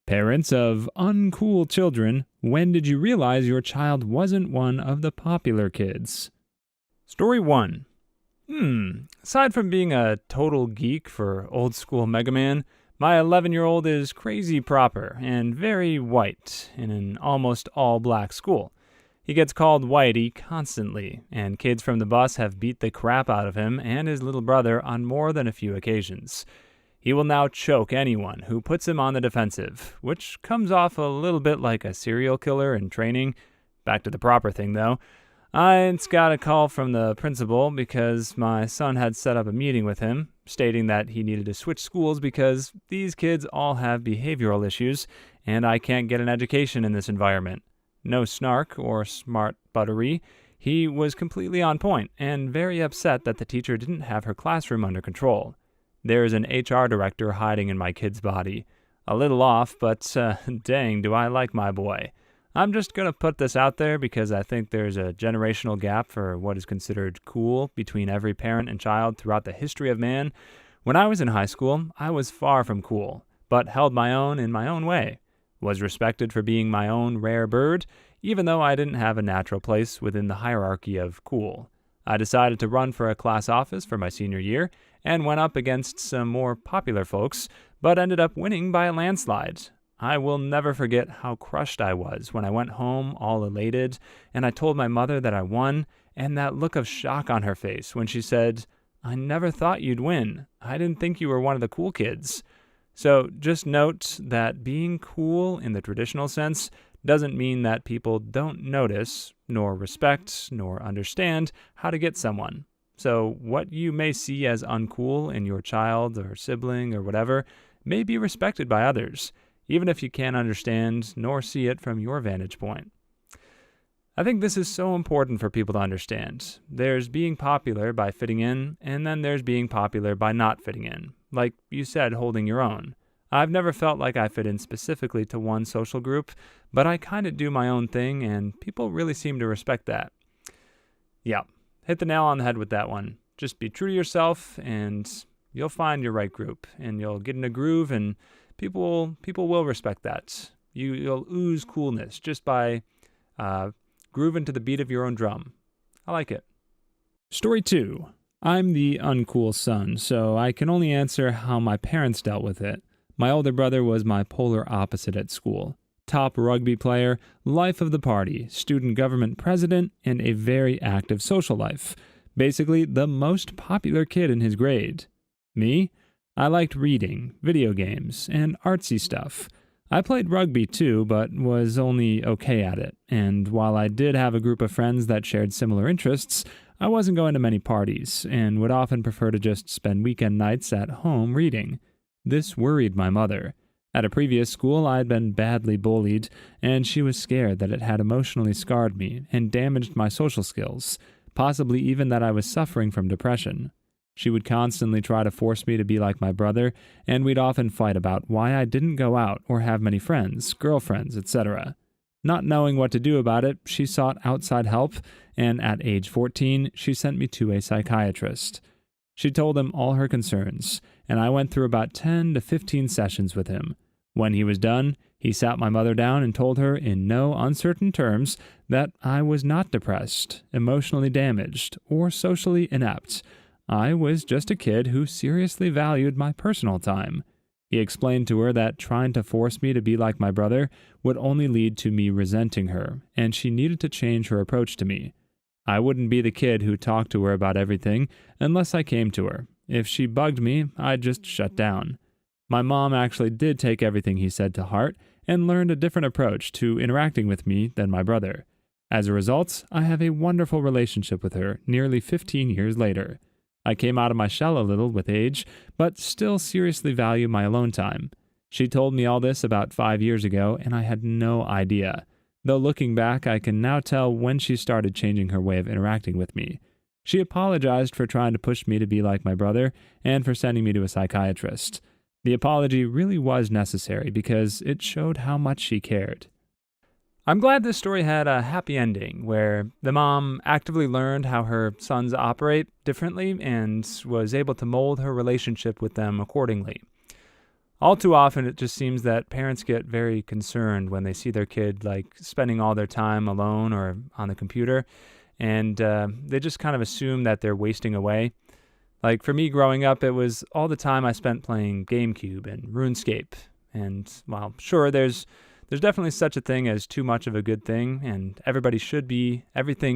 Parents of uncool children, when did you realize your child wasn't one of the popular kids? Story 1. Aside from being a total geek for old school Mega Man, my 11-year-old is crazy proper and very white in an almost all-black school. He gets called Whitey constantly, and kids from the bus have beat the crap out of him and his little brother on more than a few occasions. He will now choke anyone who puts him on the defensive, which comes off a little bit like a serial killer in training. Back to the proper thing, though. I got a call from the principal because my son had set up a meeting with him, stating that he needed to switch schools because these kids all have behavioral issues, and I can't get an education in this environment. No snark or smart buttery. He was completely on point and very upset that the teacher didn't have her classroom under control. There's an HR director hiding in my kid's body. A little off, but dang, do I like my boy. I'm just going to put this out there because I think there's a generational gap for what is considered cool between every parent and child throughout the history of man. When I was in high school, I was far from cool, but held my own in my own way. Was respected for being my own rare bird, even though I didn't have a natural place within the hierarchy of cool. I decided to run for a class office for my senior year and went up against some more popular folks, but ended up winning by a landslide. I will never forget how crushed I was when I went home all elated and I told my mother that I won, and that look of shock on her face when she said, "I never thought you'd win. I didn't think you were one of the cool kids." So just note that being cool in the traditional sense doesn't mean that people don't notice, nor respect, nor understand how to get someone. So what you may see as uncool in your child or sibling or whatever may be respected by others, even if you can't understand nor see it from your vantage point. I think this is so important for people to understand. There's being popular by fitting in, and then there's being popular by not fitting in. Like you said, holding your own. I've never felt like I fit in specifically to one social group, but I kind of do my own thing, and people really seem to respect that. Yeah, hit the nail on the head with that one. Just be true to yourself, and you'll find your right group, and you'll get in a groove, and people will respect that. You'll ooze coolness just by grooving to the beat of your own drum. I like it. Story 2. I'm the uncool son, so I can only answer how my parents dealt with it. My older brother was my polar opposite at school. Top rugby player, life of the party, student government president, and a very active social life. Basically, the most popular kid in his grade. Me? I liked reading, video games, and artsy stuff. I played rugby too, but was only okay at it, and while I did have a group of friends that shared similar interests, I wasn't going to many parties, and would often prefer to just spend weekend nights at home reading. This worried my mother. At a previous school, I had been badly bullied, and she was scared that it had emotionally scarred me and damaged my social skills, possibly even that I was suffering from depression. She would constantly try to force me to be like my brother, and we'd often fight about why I didn't go out or have many friends, girlfriends, etc. Not knowing what to do about it, she sought outside help, and at age 14, she sent me to a psychiatrist. She told him all her concerns, and I went through about 10 to 15 sessions with him. When he was done, he sat my mother down and told her in no uncertain terms that I was not depressed, emotionally damaged, or socially inept. I was just a kid who seriously valued my personal time. He explained to her that trying to force me to be like my brother would only lead to me resenting her, and she needed to change her approach to me. I wouldn't be the kid who talked to her about everything unless I came to her. If she bugged me, I'd just shut down. My mom actually did take everything he said to heart and learned a different approach to interacting with me than my brother. As a result, I have a wonderful relationship with her nearly 15 years later. I came out of my shell a little with age, but still seriously value my alone time. She told me all this about 5 years ago, and I had no idea. Though looking back, I can now tell when she started changing her way of interacting with me. She apologized for trying to push me to be like my brother and for sending me to a psychiatrist. The apology really was necessary because it showed how much she cared. I'm glad this story had a happy ending where the mom actively learned how her sons operate differently and was able to mold her relationship with them accordingly. All too often, it just seems that parents get very concerned when they see their kid spending all their time alone or on the computer, and they just kind of assume that they're wasting away. Like for me growing up, it was all the time I spent playing GameCube and RuneScape. And while sure, there's definitely such a thing as too much of a good thing, and everything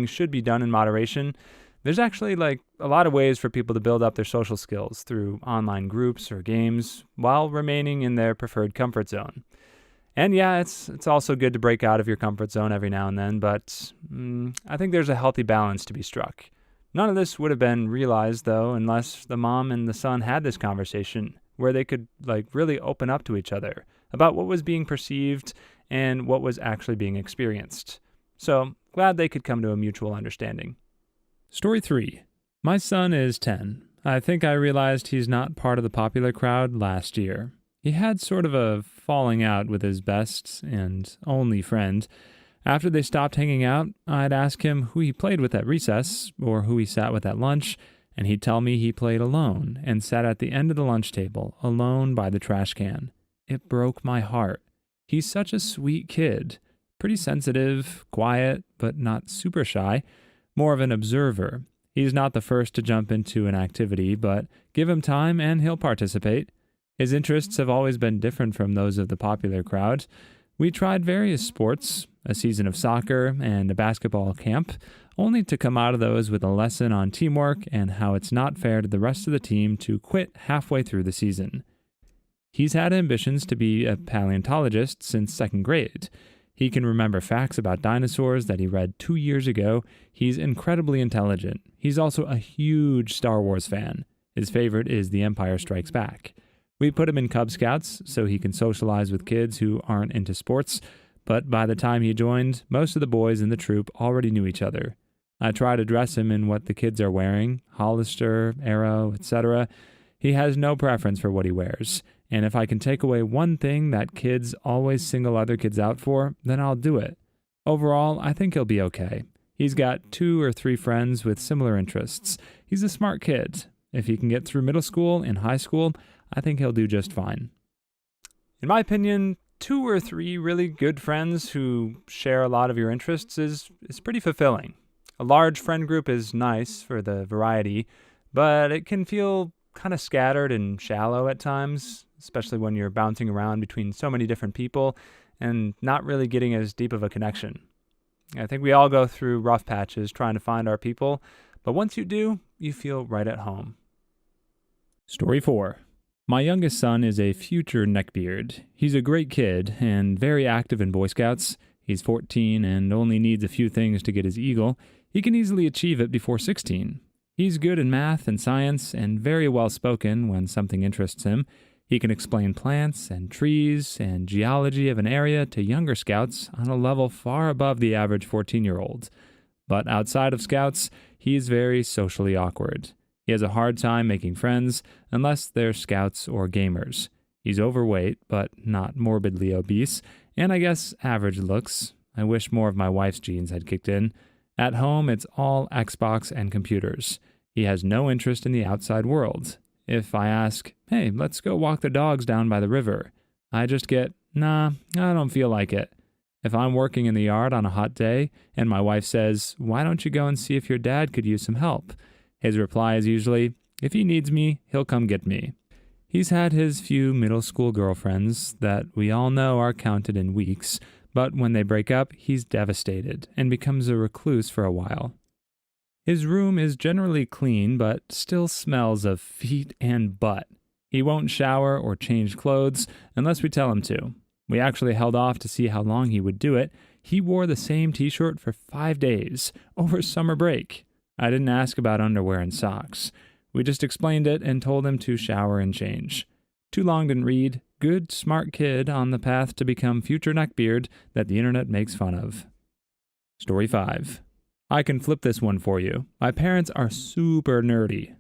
should be done in moderation. There's actually a lot of ways for people to build up their social skills through online groups or games while remaining in their preferred comfort zone. And yeah, it's also good to break out of your comfort zone every now and then, but I think there's a healthy balance to be struck. None of this would have been realized, though, unless the mom and the son had this conversation where they could really open up to each other about what was being perceived and what was actually being experienced. So glad they could come to a mutual understanding. Story 3. My son is 10. I think I realized he's not part of the popular crowd last year. He had sort of a falling out with his best and only friend. After they stopped hanging out, I'd ask him who he played with at recess or who he sat with at lunch, and he'd tell me he played alone and sat at the end of the lunch table, alone by the trash can. It broke my heart. He's such a sweet kid, pretty sensitive, quiet, but not super shy. More of an observer. He's not the first to jump into an activity, but give him time and he'll participate. His interests have always been different from those of the popular crowd. We tried various sports, a season of soccer and a basketball camp, only to come out of those with a lesson on teamwork and how it's not fair to the rest of the team to quit halfway through the season. He's had ambitions to be a paleontologist since second grade. He can remember facts about dinosaurs that he read 2 years ago. He's incredibly intelligent. He's also a huge Star Wars fan. His favorite is The Empire Strikes Back. We put him in Cub Scouts so he can socialize with kids who aren't into sports, but by the time he joined, most of the boys in the troop already knew each other. I try to dress him in what the kids are wearing, Hollister, Arrow, etc. He has no preference for what he wears. And if I can take away one thing that kids always single other kids out for, then I'll do it. Overall, I think he'll be okay. He's got 2 or 3 friends with similar interests. He's a smart kid. If he can get through middle school and high school, I think he'll do just fine. In my opinion, 2 or 3 really good friends who share a lot of your interests is pretty fulfilling. A large friend group is nice for the variety, but it can feel kind of scattered and shallow at times, especially when you're bouncing around between so many different people and not really getting as deep of a connection. I think we all go through rough patches trying to find our people, but once you do, you feel right at home. Story 4. My youngest son is a future neckbeard. He's a great kid and very active in Boy Scouts. He's 14 and only needs a few things to get his eagle. He can easily achieve it before 16. He's good in math and science and very well spoken when something interests him. He can explain plants and trees and geology of an area to younger scouts on a level far above the average 14-year-old. But outside of scouts, he's very socially awkward. He has a hard time making friends unless they're scouts or gamers. He's overweight, but not morbidly obese, and I guess average looks. I wish more of my wife's genes had kicked in. At home, it's all Xbox and computers. He has no interest in the outside world. If I ask, hey, let's go walk the dogs down by the river, I just get, nah, I don't feel like it. If I'm working in the yard on a hot day and my wife says, why don't you go and see if your dad could use some help? His reply is usually, if he needs me, he'll come get me. He's had his few middle school girlfriends that we all know are counted in weeks, but when they break up, he's devastated and becomes a recluse for a while. His room is generally clean, but still smells of feet and butt. He won't shower or change clothes unless we tell him to. We actually held off to see how long he would do it. He wore the same t-shirt for 5 days, over summer break. I didn't ask about underwear and socks. We just explained it and told him to shower and change. Too long didn't read. Good, smart kid on the path to become future neckbeard that the internet makes fun of. Story 5. I can flip this one for you. My parents are super nerdy.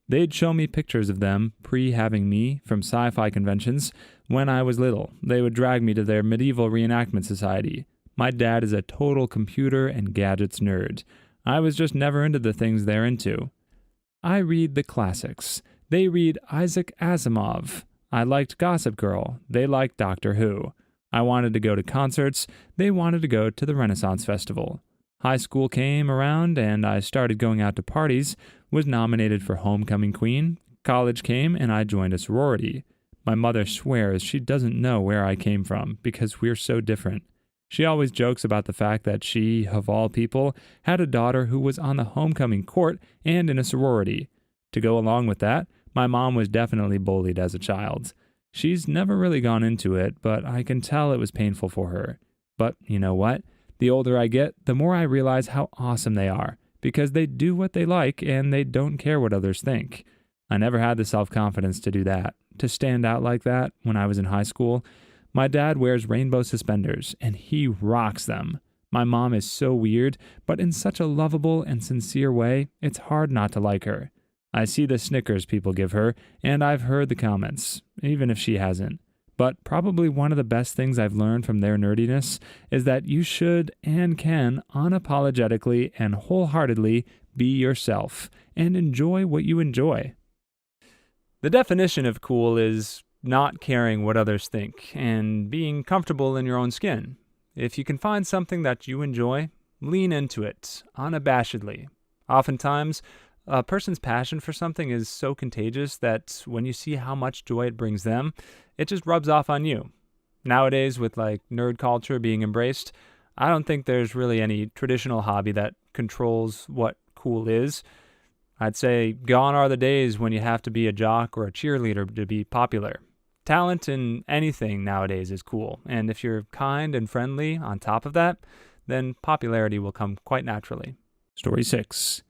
They'd show me pictures of them, pre-having me, from sci-fi conventions. When I was little, they would drag me to their medieval reenactment society. My dad is a total computer and gadgets nerd. I was just never into the things they're into. I read the classics. They read Isaac Asimov. I liked Gossip Girl. They liked Doctor Who. I wanted to go to concerts. They wanted to go to the Renaissance Festival. High school came around and I started going out to parties, was nominated for Homecoming Queen. College came and I joined a sorority. My mother swears she doesn't know where I came from because we're so different. She always jokes about the fact that she, of all people, had a daughter who was on the homecoming court and in a sorority. To go along with that, my mom was definitely bullied as a child. She's never really gone into it, but I can tell it was painful for her. But you know what? The older I get, the more I realize how awesome they are, because they do what they like and they don't care what others think. I never had the self-confidence to do that, to stand out like that when I was in high school. My dad wears rainbow suspenders, and he rocks them. My mom is so weird, but in such a lovable and sincere way, it's hard not to like her. I see the snickers people give her, and I've heard the comments, even if she hasn't. But probably one of the best things I've learned from their nerdiness is that you should and can unapologetically and wholeheartedly be yourself and enjoy what you enjoy. The definition of cool is not caring what others think and being comfortable in your own skin. If you can find something that you enjoy, lean into it unabashedly. Oftentimes, a person's passion for something is so contagious that when you see how much joy it brings them, it just rubs off on you. Nowadays, with nerd culture being embraced, I don't think there's really any traditional hobby that controls what cool is. I'd say gone are the days when you have to be a jock or a cheerleader to be popular. Talent in anything nowadays is cool, and if you're kind and friendly on top of that, then popularity will come quite naturally. Story 6.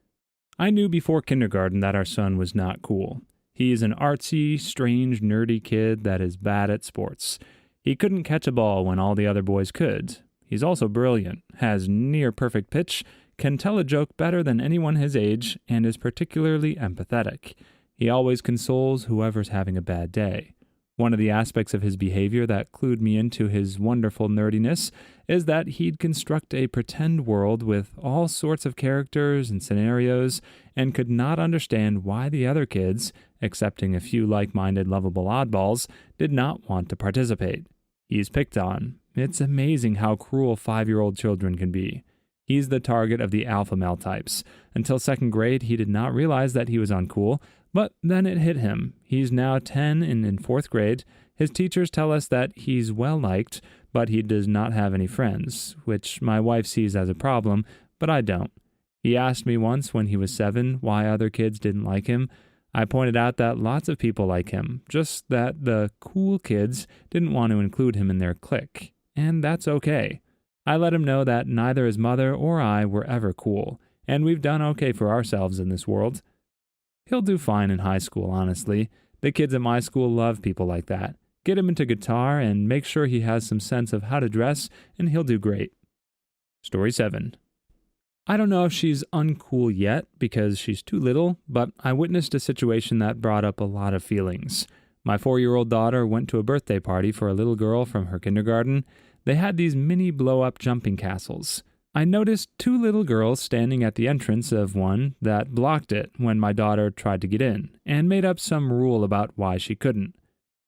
I knew before kindergarten that our son was not cool. He is an artsy, strange, nerdy kid that is bad at sports. He couldn't catch a ball when all the other boys could. He's also brilliant, has near perfect pitch, can tell a joke better than anyone his age, and is particularly empathetic. He always consoles whoever's having a bad day. One of the aspects of his behavior that clued me into his wonderful nerdiness is that he'd construct a pretend world with all sorts of characters and scenarios and could not understand why the other kids, excepting a few like-minded lovable oddballs, did not want to participate. He's picked on. It's amazing how cruel 5-year-old children can be. He's the target of the alpha male types. Until second grade, he did not realize that he was uncool, but then it hit him. He's now 10 and in 4th grade. His teachers tell us that he's well-liked, but he does not have any friends, which my wife sees as a problem, but I don't. He asked me once when he was 7 why other kids didn't like him. I pointed out that lots of people like him, just that the cool kids didn't want to include him in their clique, and that's okay. I let him know that neither his mother or I were ever cool, and we've done okay for ourselves in this world. He'll do fine in high school, honestly. The kids at my school love people like that. Get him into guitar and make sure he has some sense of how to dress, and he'll do great. Story 7. I don't know if she's uncool yet because she's too little, but I witnessed a situation that brought up a lot of feelings. My 4-year-old daughter went to a birthday party for a little girl from her kindergarten. They had these mini blow-up jumping castles. I noticed 2 little girls standing at the entrance of one that blocked it when my daughter tried to get in, and made up some rule about why she couldn't.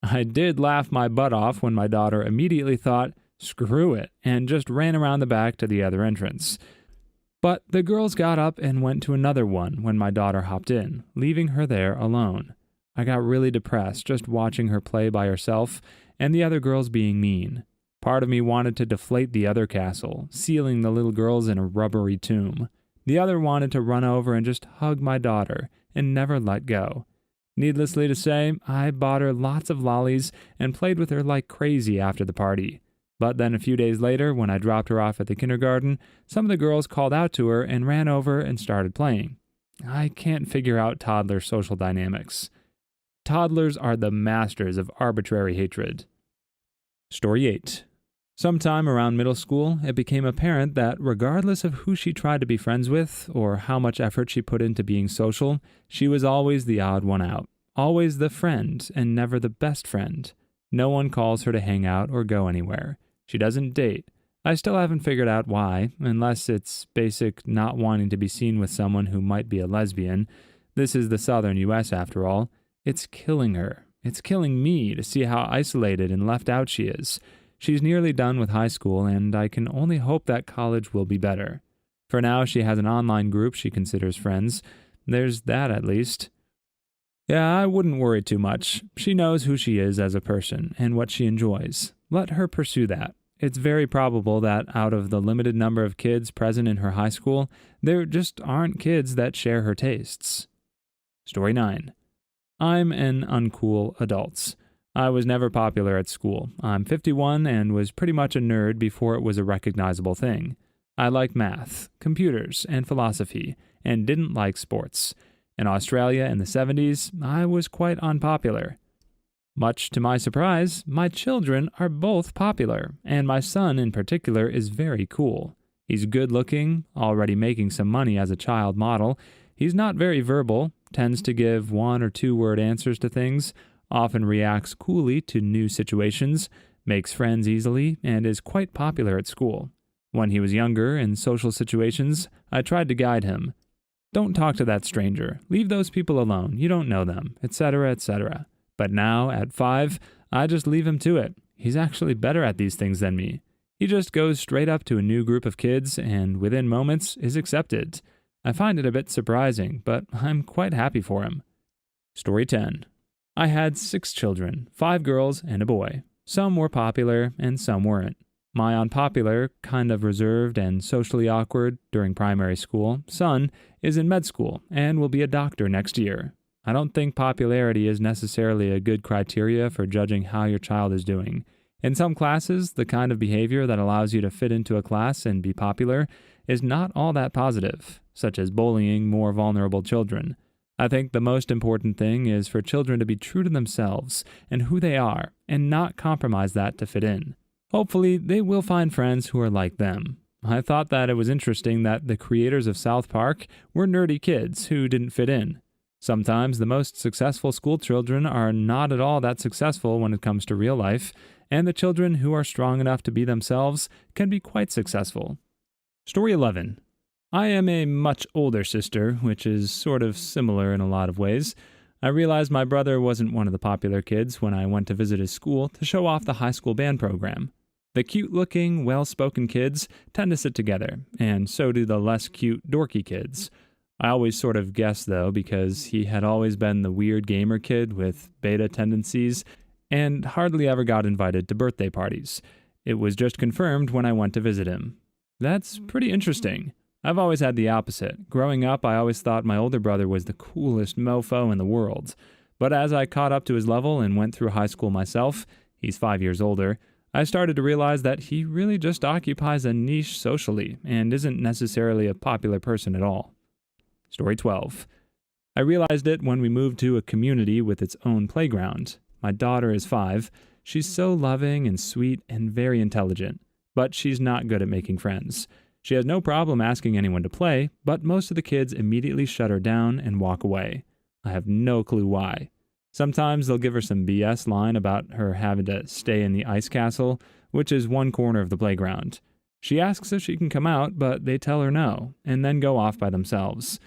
I did laugh my butt off when my daughter immediately thought, screw it, and just ran around the back to the other entrance. But the girls got up and went to another one when my daughter hopped in, leaving her there alone. I got really depressed just watching her play by herself, and the other girls being mean. Part of me wanted to deflate the other castle, sealing the little girls in a rubbery tomb. The other wanted to run over and just hug my daughter and never let go. Needlessly to say, I bought her lots of lollies and played with her like crazy after the party. But then a few days later, when I dropped her off at the kindergarten, some of the girls called out to her and ran over and started playing. I can't figure out toddler social dynamics. Toddlers are the masters of arbitrary hatred. Story 8. Sometime around middle school, it became apparent that regardless of who she tried to be friends with or how much effort she put into being social, she was always the odd one out, always the friend and never the best friend. No one calls her to hang out or go anywhere. She doesn't date. I still haven't figured out why, unless it's basic not wanting to be seen with someone who might be a lesbian. This is the southern U.S. after all. It's killing her, It's killing me to see how isolated and left out she is. She's nearly done with high school, and I can only hope that college will be better. For now, she has an online group she considers friends. There's that at least. Yeah, I wouldn't worry too much. She knows who she is as a person and what she enjoys. Let her pursue that. It's very probable that out of the limited number of kids present in her high school, there just aren't kids that share her tastes. Story 9. I'm an uncool adult. I was never popular at school. I'm 51 and was pretty much a nerd before it was a recognizable thing. I liked math, computers, and philosophy, and didn't like sports. In Australia in the 70s, I was quite unpopular. Much to my surprise, my children are both popular, and my son in particular is very cool. He's good-looking, already making some money as a child model. He's not very verbal, tends to give 1- or 2-word answers to things, often reacts coolly to new situations, makes friends easily, and is quite popular at school. When he was younger, in social situations, I tried to guide him. Don't talk to that stranger. Leave those people alone. You don't know them, etc., etc. But now, at 5, I just leave him to it. He's actually better at these things than me. He just goes straight up to a new group of kids and, within moments, is accepted. I find it a bit surprising, but I'm quite happy for him. Story 10. I had 6 children, 5 girls and a boy. Some were popular and some weren't. My unpopular, kind of reserved and socially awkward during primary school, son is in med school and will be a doctor next year. I don't think popularity is necessarily a good criteria for judging how your child is doing. In some classes, the kind of behavior that allows you to fit into a class and be popular is not all that positive, such as bullying more vulnerable children. I think the most important thing is for children to be true to themselves and who they are, and not compromise that to fit in. Hopefully, they will find friends who are like them. I thought that it was interesting that the creators of South Park were nerdy kids who didn't fit in. Sometimes the most successful school children are not at all that successful when it comes to real life, and the children who are strong enough to be themselves can be quite successful. Story 11. I am a much older sister, which is sort of similar in a lot of ways. I realized my brother wasn't one of the popular kids when I went to visit his school to show off the high school band program. The cute-looking, well-spoken kids tend to sit together, and so do the less cute, dorky kids. I always sort of guessed, though, because he had always been the weird gamer kid with beta tendencies and hardly ever got invited to birthday parties. It was just confirmed when I went to visit him. That's pretty interesting. I've always had the opposite. Growing up, I always thought my older brother was the coolest mofo in the world. But as I caught up to his level and went through high school myself, he's 5 years older, I started to realize that he really just occupies a niche socially and isn't necessarily a popular person at all. Story 12. I realized it when we moved to a community with its own playground. My daughter is 5. She's so loving and sweet and very intelligent, but she's not good at making friends. She has no problem asking anyone to play, but most of the kids immediately shut her down and walk away. I have no clue why. Sometimes they'll give her some BS line about her having to stay in the ice castle, which is one corner of the playground. She asks if she can come out, but they tell her no, and then go off by themselves.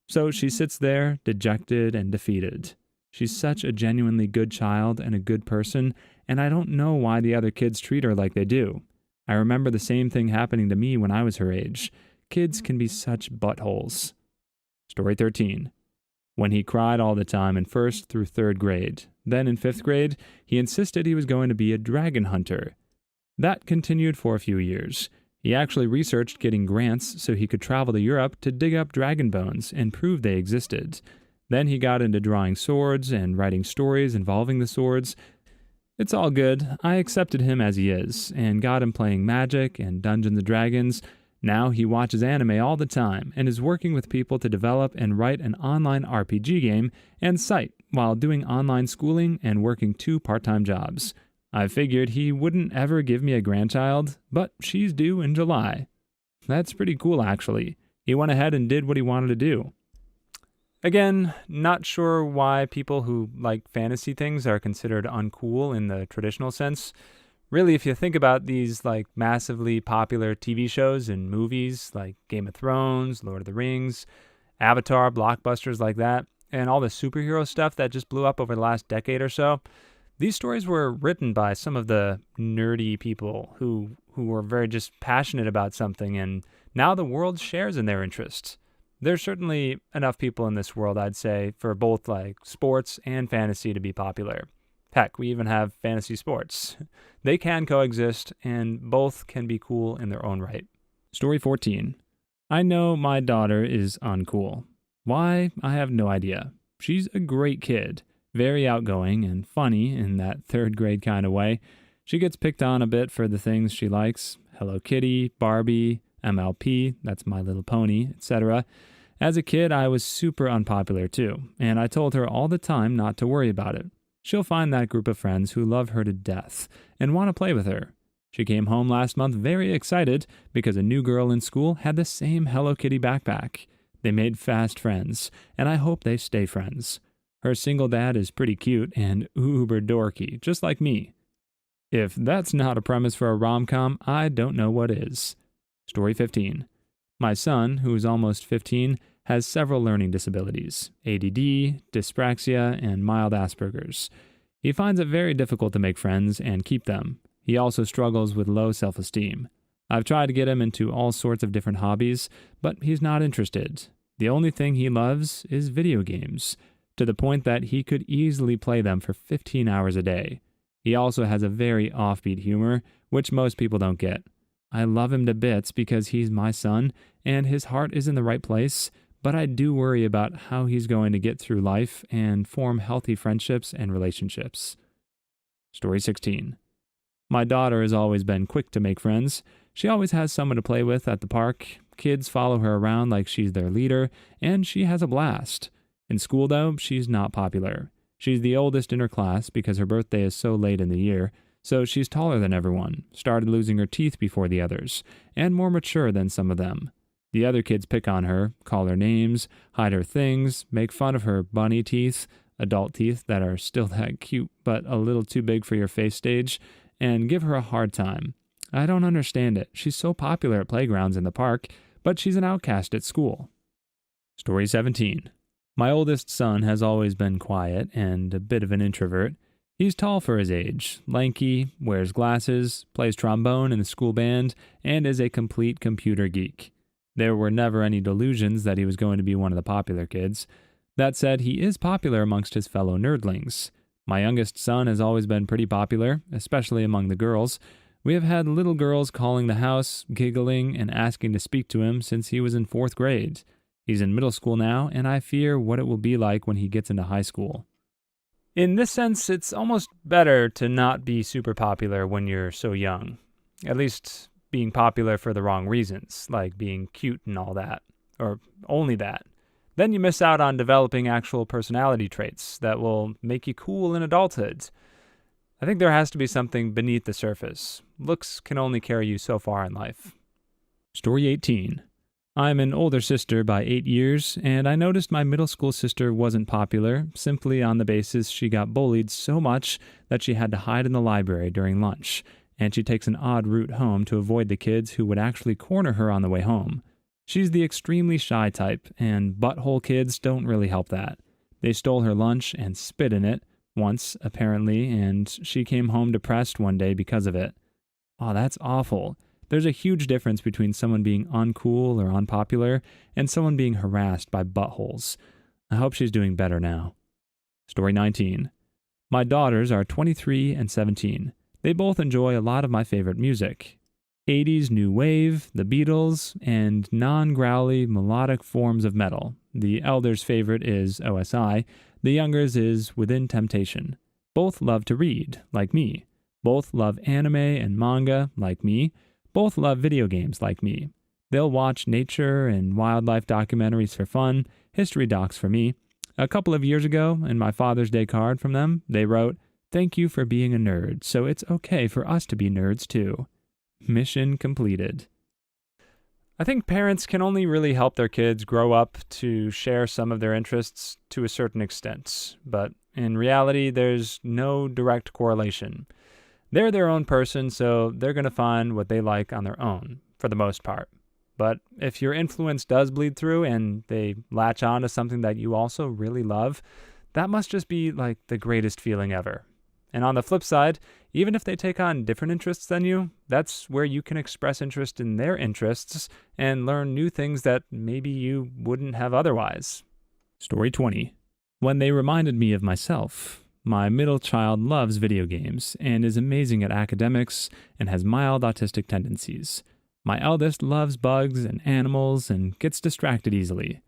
So she sits there, dejected and defeated. She's such a genuinely good child and a good person, and I don't know why the other kids treat her like they do. I remember the same thing happening to me when I was her age. Kids can be such buttholes. Story 13. When he cried all the time in 1st through 3rd grade. Then in 5th grade, he insisted he was going to be a dragon hunter. That continued for a few years. He actually researched getting grants so he could travel to Europe to dig up dragon bones and prove they existed. Then he got into drawing swords and writing stories involving the swords. It's all good. I accepted him as he is, and got him playing Magic and Dungeons & Dragons. Now he watches anime all the time and is working with people to develop and write an online RPG game and site while doing online schooling and working 2 part-time jobs. I figured he wouldn't ever give me a grandchild, but she's due in July. That's pretty cool, actually. He went ahead and did what he wanted to do. Again, not sure why people who like fantasy things are considered uncool in the traditional sense. Really, if you think about these like massively popular TV shows and movies like Game of Thrones, Lord of the Rings, Avatar, blockbusters like that, and all the superhero stuff that just blew up over the last decade or so, these stories were written by some of the nerdy people who were very just passionate about something, and now the world shares in their interests. There's certainly enough people in this world, I'd say, for both like sports and fantasy to be popular. Heck, we even have fantasy sports. They can coexist, and both can be cool in their own right. Story 14. I know my daughter is uncool. Why? I have no idea. She's a great kid, very outgoing and funny in that third grade kind of way. She gets picked on a bit for the things she likes: Hello Kitty, Barbie, MLP, that's My Little Pony, etc. As a kid, I was super unpopular too, and I told her all the time not to worry about it. She'll find that group of friends who love her to death and want to play with her. She came home last month very excited because a new girl in school had the same Hello Kitty backpack. They made fast friends, and I hope they stay friends. Her single dad is pretty cute and uber dorky, just like me. If that's not a premise for a rom-com, I don't know what is. Story 15. My son, who's almost 15, has several learning disabilities: ADD, dyspraxia, and mild Asperger's. He finds it very difficult to make friends and keep them. He also struggles with low self-esteem. I've tried to get him into all sorts of different hobbies, but he's not interested. The only thing he loves is video games, to the point that he could easily play them for 15 hours a day. He also has a very offbeat humor, which most people don't get. I love him to bits because he's my son, and his heart is in the right place, but I do worry about how he's going to get through life and form healthy friendships and relationships. Story 16. My daughter has always been quick to make friends. She always has someone to play with at the park. Kids follow her around like she's their leader, and she has a blast. In school, though, she's not popular. She's the oldest in her class because her birthday is so late in the year, so she's taller than everyone, started losing her teeth before the others, and more mature than some of them. The other kids pick on her, call her names, hide her things, make fun of her bunny teeth, adult teeth that are still that cute but a little too big for your face stage, and give her a hard time. I don't understand it. She's so popular at playgrounds in the park, but she's an outcast at school. Story 17. My oldest son has always been quiet and a bit of an introvert. He's tall for his age, lanky, wears glasses, plays trombone in the school band, and is a complete computer geek. There were never any delusions that he was going to be one of the popular kids. That said, he is popular amongst his fellow nerdlings. My youngest son has always been pretty popular, especially among the girls. We have had little girls calling the house, giggling, and asking to speak to him since he was in 4th grade. He's in middle school now, and I fear what it will be like when he gets into high school. In this sense, it's almost better to not be super popular when you're so young. At least being popular for the wrong reasons, like being cute and all that, or only that. Then you miss out on developing actual personality traits that will make you cool in adulthood. I think there has to be something beneath the surface. Looks can only carry you so far in life. Story 18. I'm an older sister by 8 years, and I noticed my middle school sister wasn't popular simply on the basis she got bullied so much that she had to hide in the library during lunch, and she takes an odd route home to avoid the kids who would actually corner her on the way home. She's the extremely shy type, and butthole kids don't really help that. They stole her lunch and spit in it, once, apparently, and she came home depressed one day because of it. Oh, that's awful. There's a huge difference between someone being uncool or unpopular and someone being harassed by buttholes. I hope she's doing better now. Story 19. My daughters are 23 and 17. They both enjoy a lot of my favorite music: 80s new wave, the Beatles, and non-growly melodic forms of metal. The elder's favorite is OSI. The younger's is Within Temptation. Both love to read, like me. Both love anime and manga, like me. Both love video games, like me. They'll watch nature and wildlife documentaries for fun, history docs for me. A couple of years ago, in my Father's Day card from them, they wrote, "Thank you for being a nerd, so it's okay for us to be nerds too." Mission completed. I think parents can only really help their kids grow up to share some of their interests to a certain extent, but in reality, there's no direct correlation. They're their own person, so they're going to find what they like on their own, for the most part. But if your influence does bleed through and they latch on to something that you also really love, that must just be like the greatest feeling ever. And on the flip side, even if they take on different interests than you, that's where you can express interest in their interests and learn new things that maybe you wouldn't have otherwise. Story 20. When they reminded me of myself. My middle child loves video games and is amazing at academics and has mild autistic tendencies. My eldest loves bugs and animals and gets distracted easily.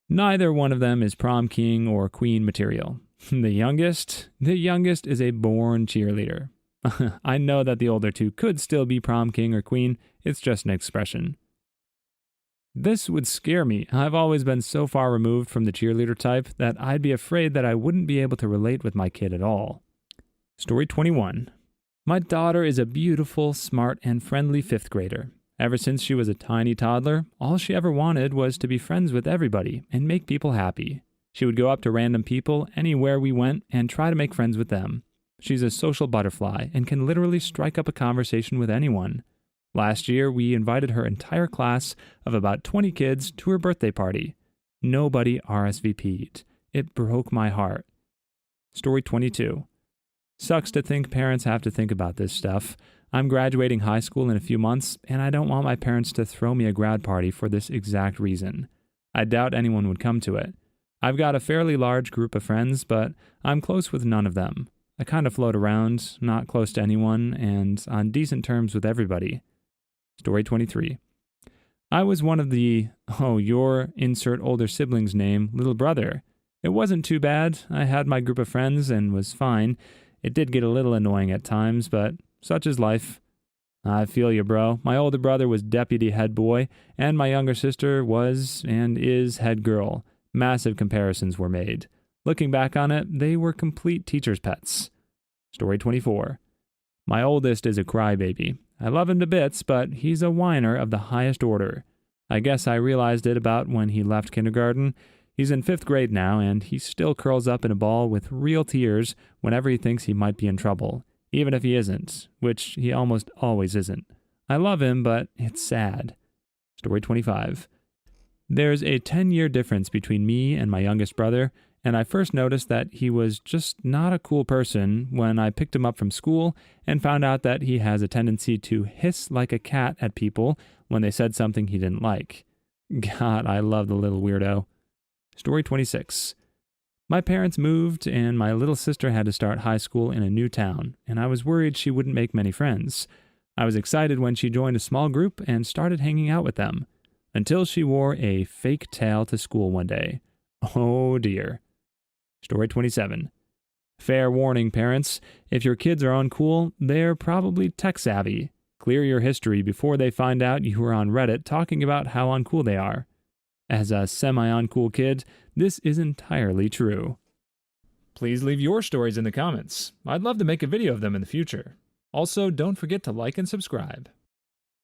Neither one of them is prom king or queen material. The youngest is a born cheerleader. I know that the older two could still be prom king or queen, it's just an expression. This would scare me. I've always been so far removed from the cheerleader type that I'd be afraid that I wouldn't be able to relate with my kid at all. Story 21. My daughter is a beautiful, smart, and friendly 5th grader. Ever since she was a tiny toddler, all she ever wanted was to be friends with everybody and make people happy. She would go up to random people anywhere we went and try to make friends with them. She's a social butterfly and can literally strike up a conversation with anyone. Last year, we invited her entire class of about 20 kids to her birthday party. Nobody RSVP'd. It broke my heart. Story 22. Sucks to think parents have to think about this stuff. I'm graduating high school in a few months, and I don't want my parents to throw me a grad party for this exact reason. I doubt anyone would come to it. I've got a fairly large group of friends, but I'm close with none of them. I kind of float around, not close to anyone, and on decent terms with everybody. Story 23. I was one of the, your insert older sibling's name, little brother. It wasn't too bad. I had my group of friends and was fine. It did get a little annoying at times, but such is life. I feel you, bro. My older brother was deputy head boy, and my younger sister was and is head girl. Massive comparisons were made. Looking back on it, they were complete teacher's pets. Story 24. My oldest is a crybaby. I love him to bits, but he's a whiner of the highest order. I guess I realized it about when he left kindergarten. He's in 5th grade now, and he still curls up in a ball with real tears whenever he thinks he might be in trouble, even if he isn't, which he almost always isn't. I love him, but it's sad. Story 25. There's a 10-year difference between me and my youngest brother, and I first noticed that he was just not a cool person when I picked him up from school and found out that he has a tendency to hiss like a cat at people when they said something he didn't like. God, I love the little weirdo. Story 26. My parents moved, and my little sister had to start high school in a new town, and I was worried she wouldn't make many friends. I was excited when she joined a small group and started hanging out with them, until she wore a fake tail to school one day. Oh dear. Story 27. Fair warning, parents. If your kids are uncool, they're probably tech-savvy. Clear your history before they find out you were on Reddit talking about how uncool they are. As a semi-uncool kid, this is entirely true. Please leave your stories in the comments. I'd love to make a video of them in the future. Also, don't forget to like and subscribe.